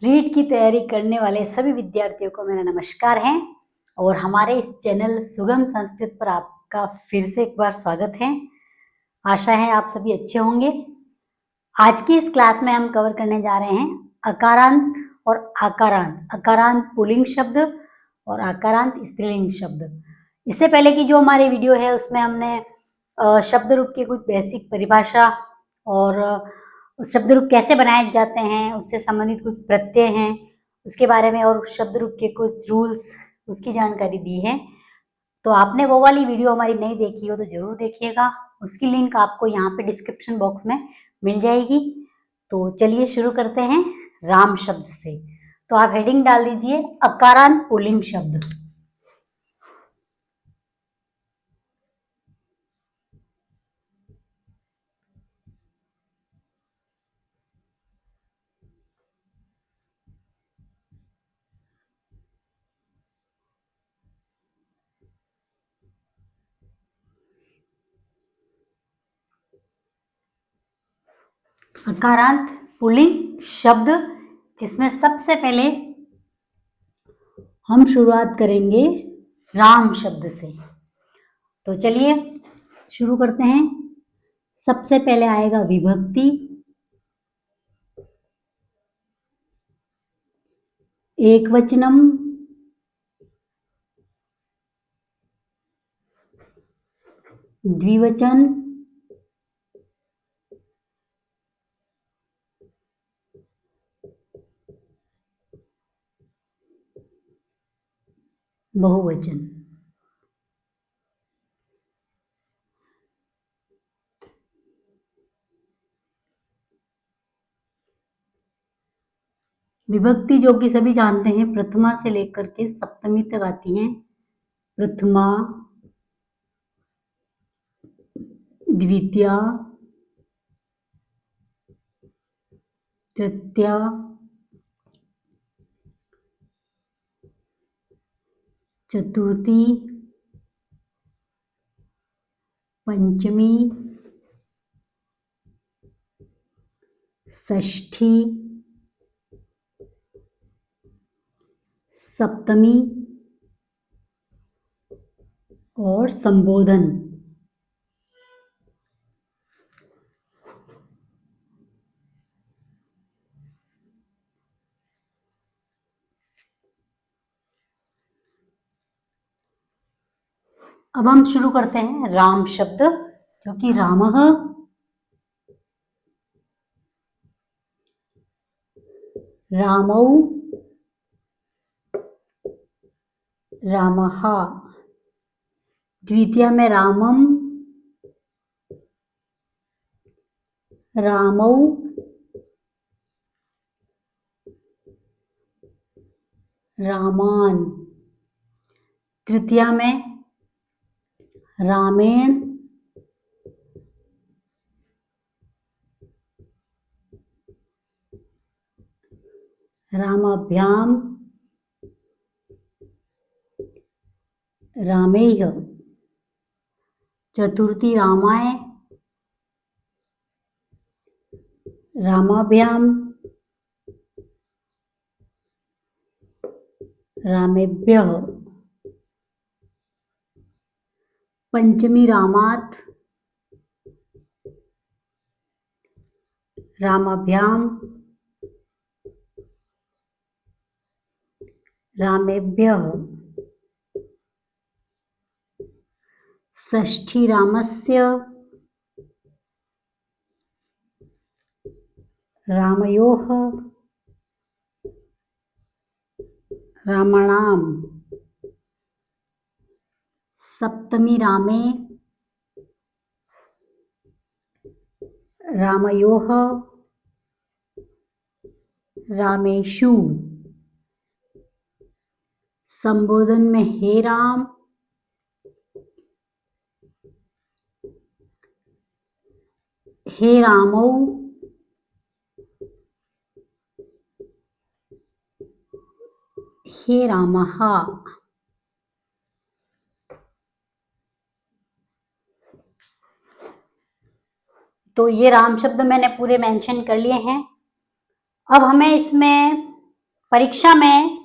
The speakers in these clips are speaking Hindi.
रीट की तैयारी करने वाले सभी विद्यार्थियों को मेरा नमस्कार है और हमारे इस चैनल सुगम संस्कृत पर आपका फिर से एक बार स्वागत है। आशा है आप सभी अच्छे होंगे। आज की इस क्लास में हम कवर करने जा रहे हैं अकारांत और आकारांत। अकारांत पुल्लिंग शब्द और आकारांत स्त्रीलिंग शब्द। इससे पहले की जो हमारी वीडियो है उसमें हमने शब्द रूप की कुछ बेसिक परिभाषा और शब्द रूप कैसे बनाए जाते हैं उससे संबंधित कुछ प्रत्यय हैं उसके बारे में और शब्द रूप के कुछ रूल्स उसकी जानकारी दी है। तो आपने वो वाली वीडियो हमारी नहीं देखी हो तो जरूर देखिएगा, उसकी लिंक आपको यहाँ पे डिस्क्रिप्शन बॉक्स में मिल जाएगी। तो चलिए शुरू करते हैं राम शब्द से। तो आप हेडिंग डाल दीजिए अकारांत पुल्लिंग शब्द। अकारांत पुल्लिंग शब्द जिसमें सबसे पहले हम शुरुआत करेंगे राम शब्द से। तो चलिए शुरू करते हैं। सबसे पहले आएगा विभक्ति। एकवचनम, द्विवचन, बहुवचन। विभक्ति जो कि सभी जानते हैं प्रथमा से लेकर के सप्तमी तक आती हैं। प्रथमा, द्वितीया, तृतीया, चतुर्थी, पंचमी, षष्ठी, सप्तमी और संबोधन। अब हम शुरू करते हैं राम शब्द जो कि रामः, रामौ, रामः। द्वितीया में रामम, रामौ, रामान। तृतीया में रामेण, रामाभ्याम, रामैः। चतुर्थी रामाय, रामाभ्याम, रामेभ्यः। पंचमी रामात्, रामाभ्याम, रामेभ्यः। षष्ठी रामस्य, रामयोः, रामाणाम्। सप्तमी रामे, रामयोः, रामेषु। संबोधन में हे राम, हे रामौ, हे रामः। तो ये राम शब्द मैंने पूरे मेंशन कर लिए हैं। अब हमें इसमें परीक्षा में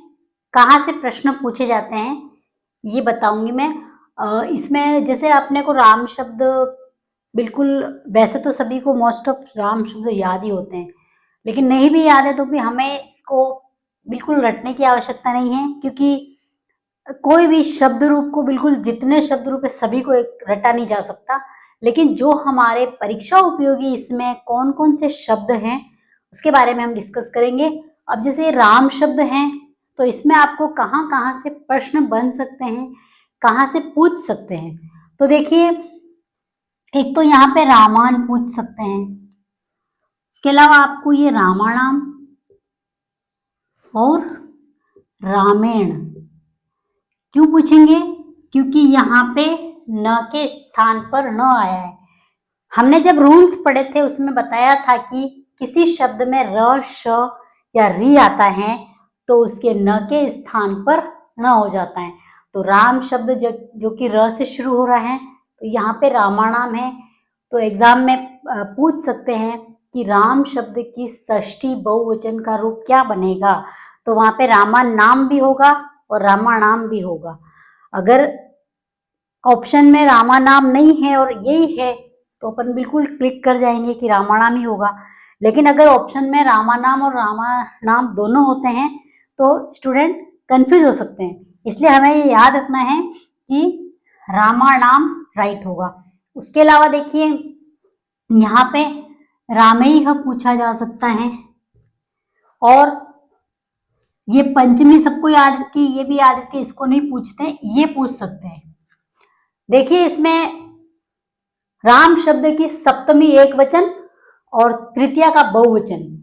कहाँ से प्रश्न पूछे जाते हैं ये बताऊंगी मैं। इसमें जैसे अपने को राम शब्द बिल्कुल, वैसे तो सभी को मोस्ट ऑफ राम शब्द याद ही होते हैं, लेकिन नहीं भी याद है तो भी हमें इसको बिल्कुल रटने की आवश्यकता नहीं है, क्योंकि कोई भी शब्द रूप को बिल्कुल, जितने शब्द रूप है सभी को एक रटा नहीं जा सकता। लेकिन जो हमारे परीक्षा उपयोगी इसमें कौन कौन से शब्द हैं उसके बारे में हम डिस्कस करेंगे। अब जैसे राम शब्द हैं तो इसमें आपको कहाँ कहाँ से प्रश्न बन सकते हैं, कहाँ से पूछ सकते हैं। तो देखिए, एक तो यहाँ पे रामायण पूछ सकते हैं, इसके अलावा आपको ये रामायण और रामायण क्यों पूछेंगे, क्योंकि यहाँ पे न के स्थान पर न आया है। हमने जब रूल्स पढ़े थे उसमें बताया था कि किसी शब्द में र, श या री आता है तो उसके न के स्थान पर न हो जाता है। तो राम शब्द जो कि र से शुरू हो रहा है, तो यहाँ पे रामानाम है। तो एग्जाम में पूछ सकते हैं कि राम शब्द की षष्ठी बहुवचन का रूप क्या बनेगा, तो वहां पे रामा नाम भी होगा और रामानाम भी होगा। अगर ऑप्शन में रामा नाम नहीं है और यही है तो अपन बिल्कुल क्लिक कर जाएंगे कि रामानाम ही होगा। लेकिन अगर ऑप्शन में रामा नाम और रामा नाम दोनों होते हैं तो स्टूडेंट कंफ्यूज हो सकते हैं, इसलिए हमें ये याद रखना है कि रामानाम राइट होगा। उसके अलावा देखिए, यहाँ पे रामेय पूछा जा सकता है, और ये पंचमी सबको याद रहती है, ये भी याद रहती है, इसको नहीं पूछते, ये पूछ सकते हैं। देखिए, इसमें राम शब्द की सप्तमी एक वचन और तृतीया का बहुवचन,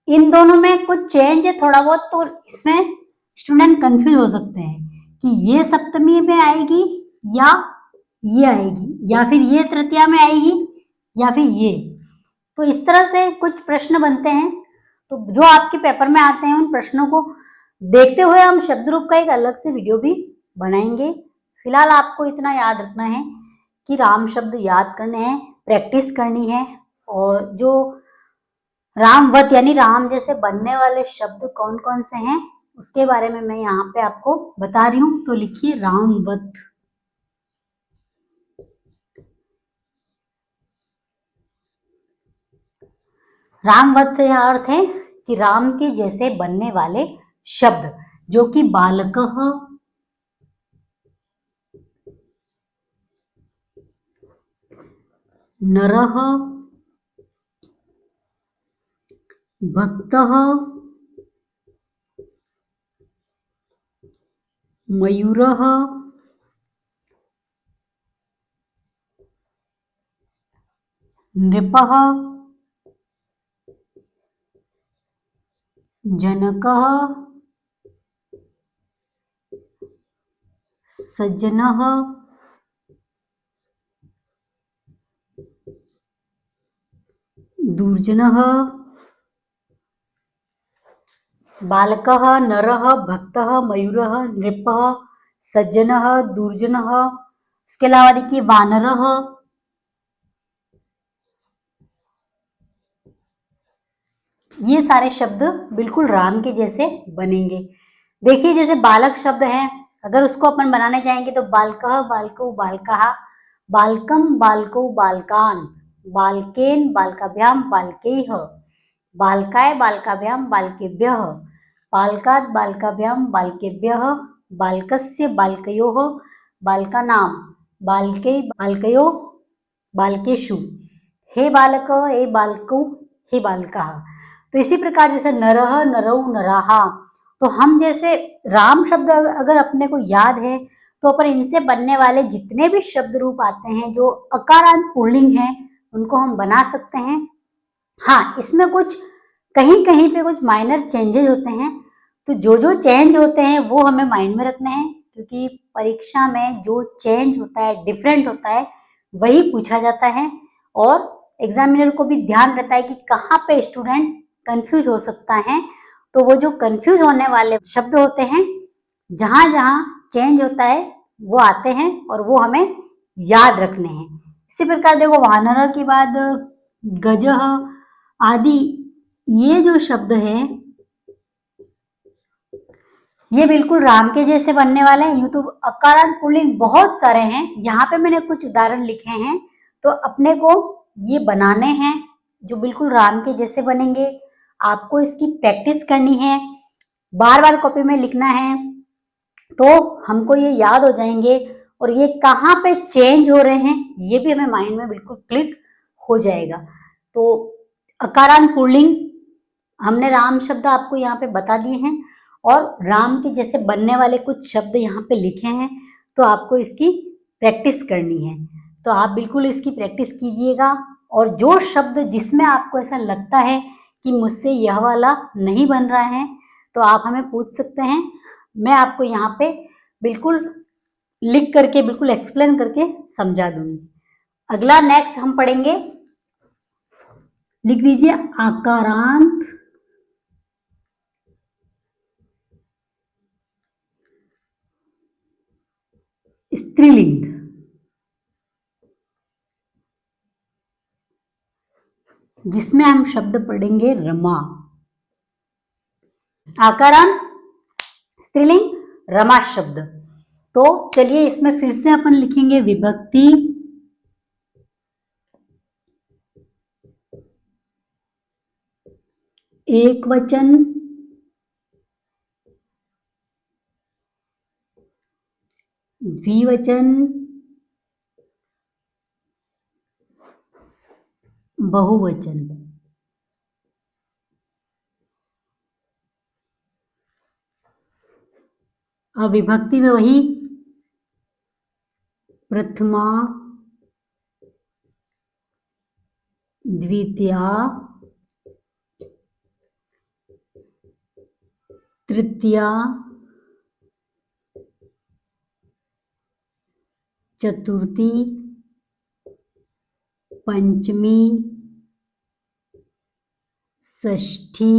इन दोनों में कुछ चेंज है थोड़ा बहुत, तो इसमें स्टूडेंट कंफ्यूज हो सकते हैं कि ये सप्तमी में आएगी या ये आएगी, या फिर ये तृतीया में आएगी या फिर ये। तो इस तरह से कुछ प्रश्न बनते हैं, तो जो आपके पेपर में आते हैं उन प्रश्नों को देखते हुए हम शब्द रूप का एक अलग से वीडियो भी बनाएंगे। फिलहाल आपको इतना याद रखना है कि राम शब्द याद करने हैं, प्रैक्टिस करनी है, और जो रामवत यानी राम जैसे बनने वाले शब्द कौन कौन से हैं उसके बारे में मैं यहाँ पे आपको बता रही हूँ। तो लिखिए रामवत। रामवत से यह अर्थ है कि राम के जैसे बनने वाले शब्द, जो कि बालकः, नरः, भक्तः, मयूरः, नृपः, जनकः, सज्जनः, दुर्जनः, बालकः, नरः, भक्तः, मयूरः, नृपः, सज्जनः, दुर्जनः। इसके अलावा देखिए वानरः, ये सारे शब्द बिल्कुल राम के जैसे बनेंगे। देखिए, जैसे बालक शब्द है, अगर उसको अपन बनाने जाएंगे तो बालकः, बालकौ, बालकः, बालकम, बालकौ, बालकान, बालकेन, बालकाभ्याम, बालकैः, बालकाय, बालकाभ्याम, बालकेभ्यः, बालकात्, बालकाभ्याम, बालकेभ्यः, बालकस्य, बालकयोः, बालकानां, बालकै, बालकयोः, बालकेषु, हे बालक, हे बालकौ, हे बालकाः। तो इसी प्रकार जैसे नरः, नरौ, नराहा, तो हम जैसे राम शब्द अगर अपने को याद है तो अपन इनसे बनने वाले जितने भी शब्द रूप आते हैं जो अकारांत पुल्लिंग है उनको हम बना सकते हैं। हाँ, इसमें कुछ कहीं कहीं पे कुछ माइनर चेंजेस होते हैं, तो जो जो चेंज होते हैं वो हमें माइंड में रखने हैं, क्योंकि परीक्षा में जो चेंज होता है, डिफरेंट होता है, वही पूछा जाता है। और एग्जामिनर को भी ध्यान रहता है कि कहाँ पे स्टूडेंट कंफ्यूज हो सकता है, तो वो जो कंफ्यूज होने वाले शब्द होते हैं, जहां जहां चेंज होता है वो आते हैं और वो हमें याद रखने हैं। इसी प्रकार देखो, वानर के बाद गजः आदि, ये जो शब्द है ये बिल्कुल राम के जैसे बनने वाले हैं। यूं तो अकारांत पुल्लिंग बहुत सारे हैं, यहाँ पे मैंने कुछ उदाहरण लिखे हैं। तो अपने को ये बनाने हैं जो बिल्कुल राम के जैसे बनेंगे। आपको इसकी प्रैक्टिस करनी है, बार बार कॉपी में लिखना है, तो हमको ये याद हो जाएंगे। और ये कहाँ पे चेंज हो रहे हैं ये भी हमें माइंड में बिल्कुल क्लिक हो जाएगा। तो अकारांत पुल्लिंग हमने राम शब्द आपको यहाँ पे बता दिए हैं, और राम के जैसे बनने वाले कुछ शब्द यहाँ पे लिखे हैं। तो आपको इसकी प्रैक्टिस करनी है, तो आप बिल्कुल इसकी प्रैक्टिस कीजिएगा। और जो शब्द जिसमें आपको ऐसा लगता है कि मुझसे यह वाला नहीं बन रहा है, तो आप हमें पूछ सकते हैं। मैं आपको यहाँ पे बिल्कुल लिख करके बिल्कुल एक्सप्लेन करके समझा दूंगी। अगला नेक्स्ट हम पढ़ेंगे, लिख दीजिए आकारांत स्त्रीलिंग। जिसमें हम शब्द पढ़ेंगे रमा। आकारांत स्त्रीलिंग रमा शब्द। तो चलिए इसमें फिर से अपन लिखेंगे विभक्ति, एक वचन, द्विवचन, बहुवचन। अब विभक्ति में वही प्रथमा, द्वितीया, तृतीया, चतुर्थी, पंचमी, षष्ठी,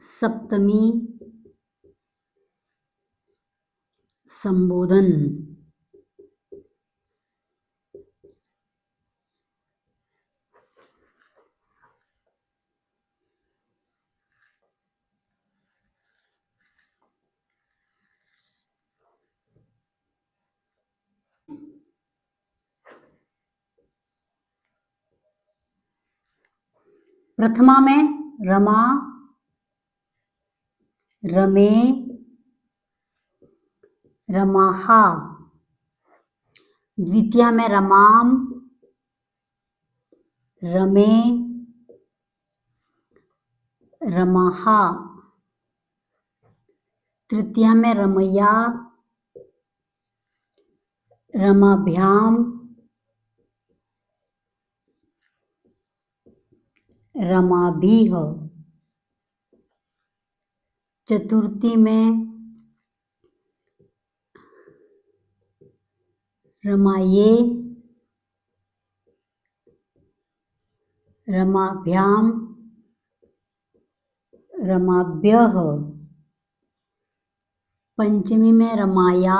सप्तमी, संबोधन। प्रथमा में रमा, रमे, रमाहा। द्वितीया में रमाम, रमे, रमाहा। तृतीया में रमैया, रमाभ्याम, रमाभीः। चतुर्थी में रमाये, रमाभ्याम, रमाभ्यः। पंचमी में रमाया,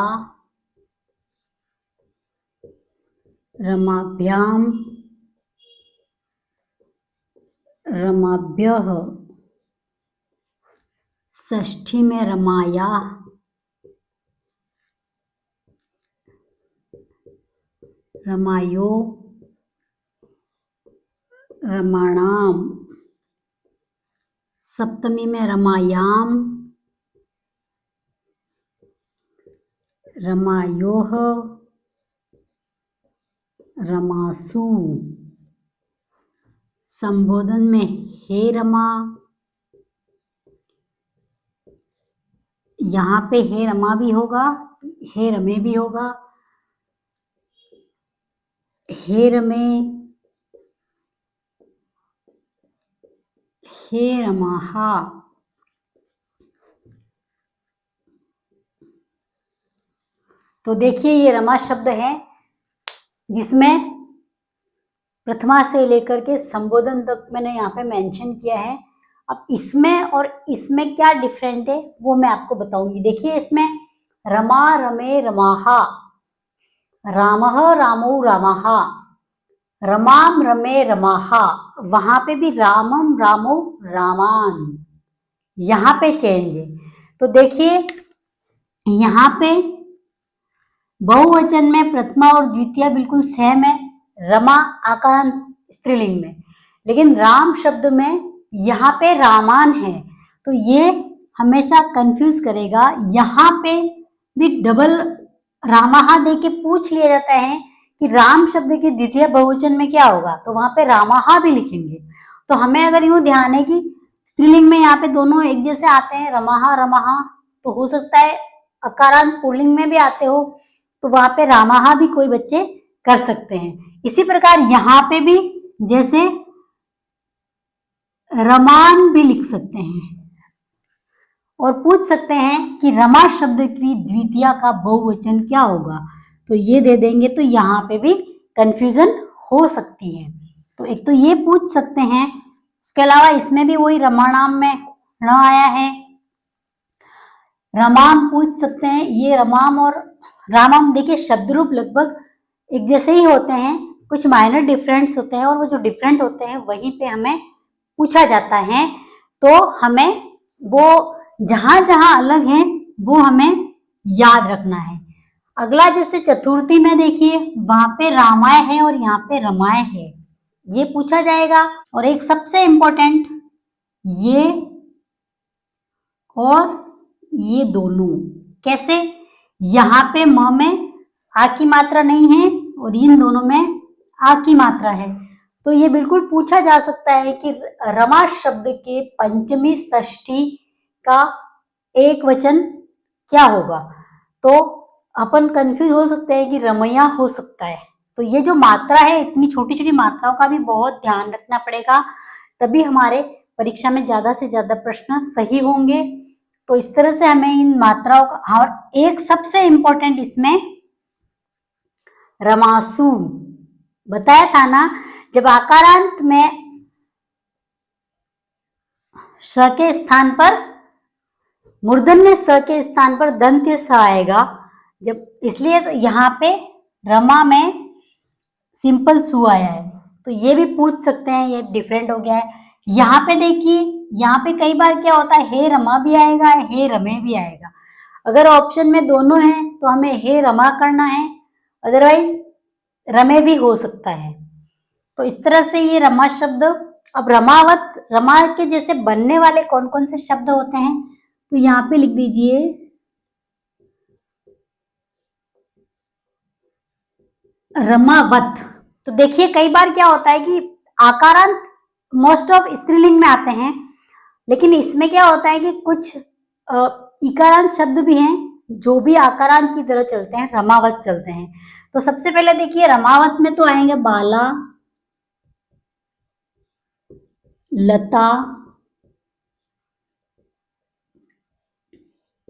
रमाभ्याम, रमाभ्यः। षष्ठी में रमाया, रमायो, रमाणाम। सप्तमी में रमायाम, रमायोः, रमासु। संबोधन में हे रमा, यहाँ पे हे रमा भी होगा, हे रमे भी होगा। हे रमे, हे रमाहा। तो देखिए ये रमा शब्द है जिसमें प्रथमा से लेकर के संबोधन तक मैंने यहाँ पे मेंशन किया है। अब इसमें और इसमें क्या डिफरेंट है वो मैं आपको बताऊंगी। देखिए इसमें रमा, रमे, रमाहा, रामः, रामौ, रामाहा, रमाम रमे रमाहा, वहां पे भी रामम रामो रामान, यहाँ पे चेंज है। तो देखिए यहाँ पे बहुवचन में प्रथमा और द्वितीय बिल्कुल सेम है, रमा आकारांत स्त्रीलिंग में, लेकिन राम शब्द में यहाँ पे रामान है, तो ये हमेशा कंफ्यूज करेगा। यहाँ पे भी डबल रामाहा दे के पूछ लिया जाता है कि राम शब्द के द्वितीय बहुवचन में क्या होगा, तो वहां पे रामाहा भी लिखेंगे। तो हमें अगर यूं ध्यान है कि स्त्रीलिंग में यहाँ पे दोनों एक जैसे आते हैं, रमाहा रमाहा, तो हो सकता है अकारांत पुल्लिंग में भी आते हो, तो वहां पे रामाहा भी कोई बच्चे कर सकते हैं। इसी प्रकार यहाँ पे भी जैसे रमान भी लिख सकते हैं और पूछ सकते हैं कि रमा शब्द की द्वितीय का बहुवचन क्या होगा, तो ये दे देंगे, तो यहाँ पे भी कंफ्यूजन हो सकती है। तो एक तो ये पूछ सकते हैं, इसके अलावा इसमें भी वही रमानाम में ण आया है, रमाम पूछ सकते हैं। ये रमाम और रामम देखिए शब्द रूप लगभग एक जैसे ही होते हैं, कुछ माइनर डिफरेंस होते हैं, और वो जो डिफरेंट होते हैं वहीं पे हमें पूछा जाता है, तो हमें वो जहां जहां अलग है वो हमें याद रखना है। अगला जैसे चतुर्थी में देखिए वहां पे रामाय है और यहाँ पे रमाय है, ये पूछा जाएगा। और एक सबसे इंपॉर्टेंट, ये और ये दोनों कैसे, यहाँ पे म में आ की मात्रा नहीं है और इन दोनों में आ की मात्रा है, तो ये बिल्कुल पूछा जा सकता है कि रमा शब्द के पंचमी षष्ठी का एक वचन क्या होगा, तो अपन कंफ्यूज हो सकते हैं कि रमैया हो सकता है। तो ये जो मात्रा है, इतनी छोटी छोटी मात्राओं का भी बहुत ध्यान रखना पड़ेगा, तभी हमारे परीक्षा में ज्यादा से ज्यादा प्रश्न सही होंगे। तो इस तरह से हमें इन मात्राओं का, और एक सबसे इंपॉर्टेंट इसमें रमासु बताया था ना, जब आकारांत में स के स्थान पर, मूर्धन्य स के स्थान पर दंत्य स आएगा, जब इसलिए तो यहाँ पे रमा में सिंपल सु आया है, तो ये भी पूछ सकते हैं, ये डिफरेंट हो गया है। यहाँ पे देखिए, यहाँ पे कई बार क्या होता है, हे रमा भी आएगा, हे रमे भी आएगा। अगर ऑप्शन में दोनों है तो हमें हे रमा करना है, अदरवाइज रमे भी हो सकता है। तो इस तरह से ये रमा शब्द। अब रमावत, रमा के जैसे बनने वाले कौन कौन से शब्द होते हैं, तो यहाँ पे लिख दीजिए रमावत। तो देखिए कई बार क्या होता है कि आकारांत मोस्ट ऑफ स्त्रीलिंग में आते हैं, लेकिन इसमें क्या होता है कि कुछ इकारांत शब्द भी हैं जो भी आकारांत की तरह चलते हैं, रमावत चलते हैं। तो सबसे पहले देखिए रमावत में तो आएंगे बाला, लता,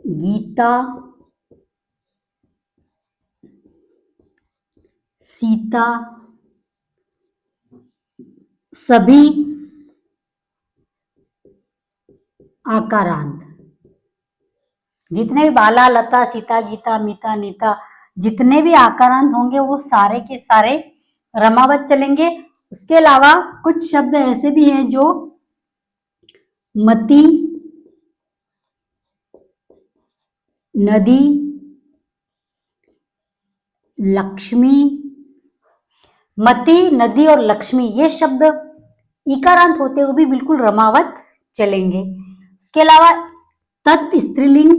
गीता, सीता, सभी आकारांत। जितने भी बाला, लता, सीता, गीता, मीता, नीता, जितने भी आकारांत होंगे वो सारे के सारे रमावत चलेंगे। उसके अलावा कुछ शब्द ऐसे भी हैं जो मति, नदी, लक्ष्मी, मति, नदी और लक्ष्मी, ये शब्द इकारांत होते हुए भी बिल्कुल रमावत चलेंगे। इसके अलावा तत् स्त्रीलिंग,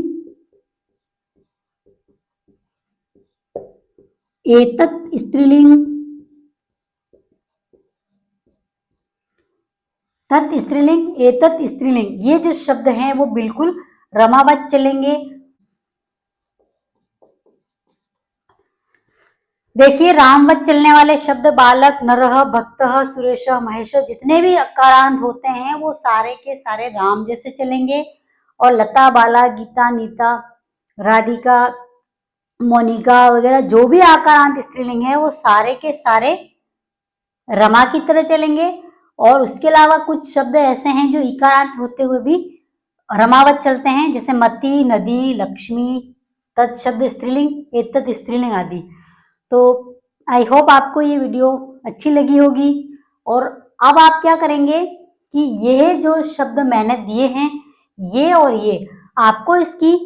एतत् स्त्रीलिंग, तत् स्त्रीलिंग, एतत् स्त्रीलिंग, ये जो शब्द हैं वो बिल्कुल रमावत चलेंगे। देखिए रामवत चलने वाले शब्द बालक, नरह, भक्तः, सुरेश, महेश, जितने भी अकारांत होते हैं वो सारे के सारे राम जैसे चलेंगे। और लता, बाला, गीता, नीता, राधिका, मोनिका वगैरह जो भी आकारांत स्त्रीलिंग है वो सारे के सारे रमा की तरह चलेंगे। और उसके अलावा कुछ शब्द ऐसे हैं जो इकारांत होते हुए भी रमावत चलते हैं, जैसे मति, नदी, लक्ष्मी, तत् शब्द स्त्रीलिंग, एतत् स्त्रीलिंग आदि। तो आई होप आपको ये वीडियो अच्छी लगी होगी। और अब आप क्या करेंगे कि ये जो शब्द मैंने दिए हैं, ये और ये आपको इसकी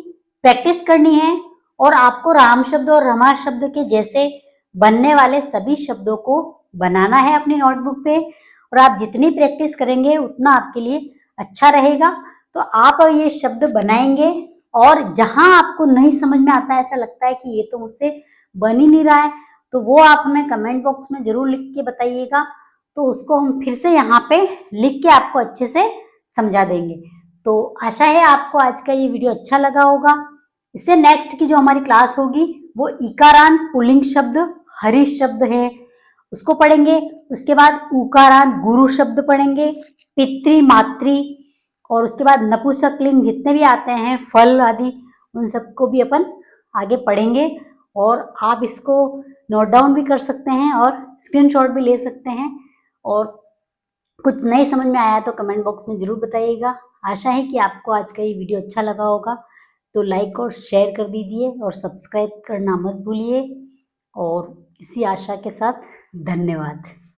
प्रैक्टिस करनी है और आपको राम शब्द और रमा शब्द के जैसे बनने वाले सभी शब्दों को बनाना है अपनी नोटबुक पे। और आप जितनी प्रैक्टिस करेंगे उतना आपके लिए अच्छा रहेगा। तो आप ये शब्द बनाएंगे और जहां आपको नहीं समझ में आता है, ऐसा लगता है कि ये तो मुझसे बन ही नहीं रहा है, तो वो आप हमें कमेंट बॉक्स में जरूर लिख के बताइएगा। तो उसको हम फिर से यहाँ पे लिख के आपको अच्छे से समझा देंगे। तो आशा है आपको आज का ये वीडियो अच्छा लगा होगा। इससे नेक्स्ट की जो हमारी क्लास होगी वो इकारांत पुल्लिंग शब्द हरि शब्द है, उसको पढ़ेंगे। उसके बाद उकारांत गुरु शब्द पढ़ेंगे, पितृ मातृ, और उसके बाद नपुंसकलिंग जितने भी आते हैं फल आदि, उन सबको भी अपन आगे पढ़ेंगे। और आप इसको नोट डाउन भी कर सकते हैं और स्क्रीनशॉट भी ले सकते हैं। और कुछ नहीं समझ में आया तो कमेंट बॉक्स में ज़रूर बताइएगा। आशा है कि आपको आज का ये वीडियो अच्छा लगा होगा, तो लाइक और शेयर कर दीजिए और सब्सक्राइब करना मत भूलिए। और इसी आशा के साथ धन्यवाद।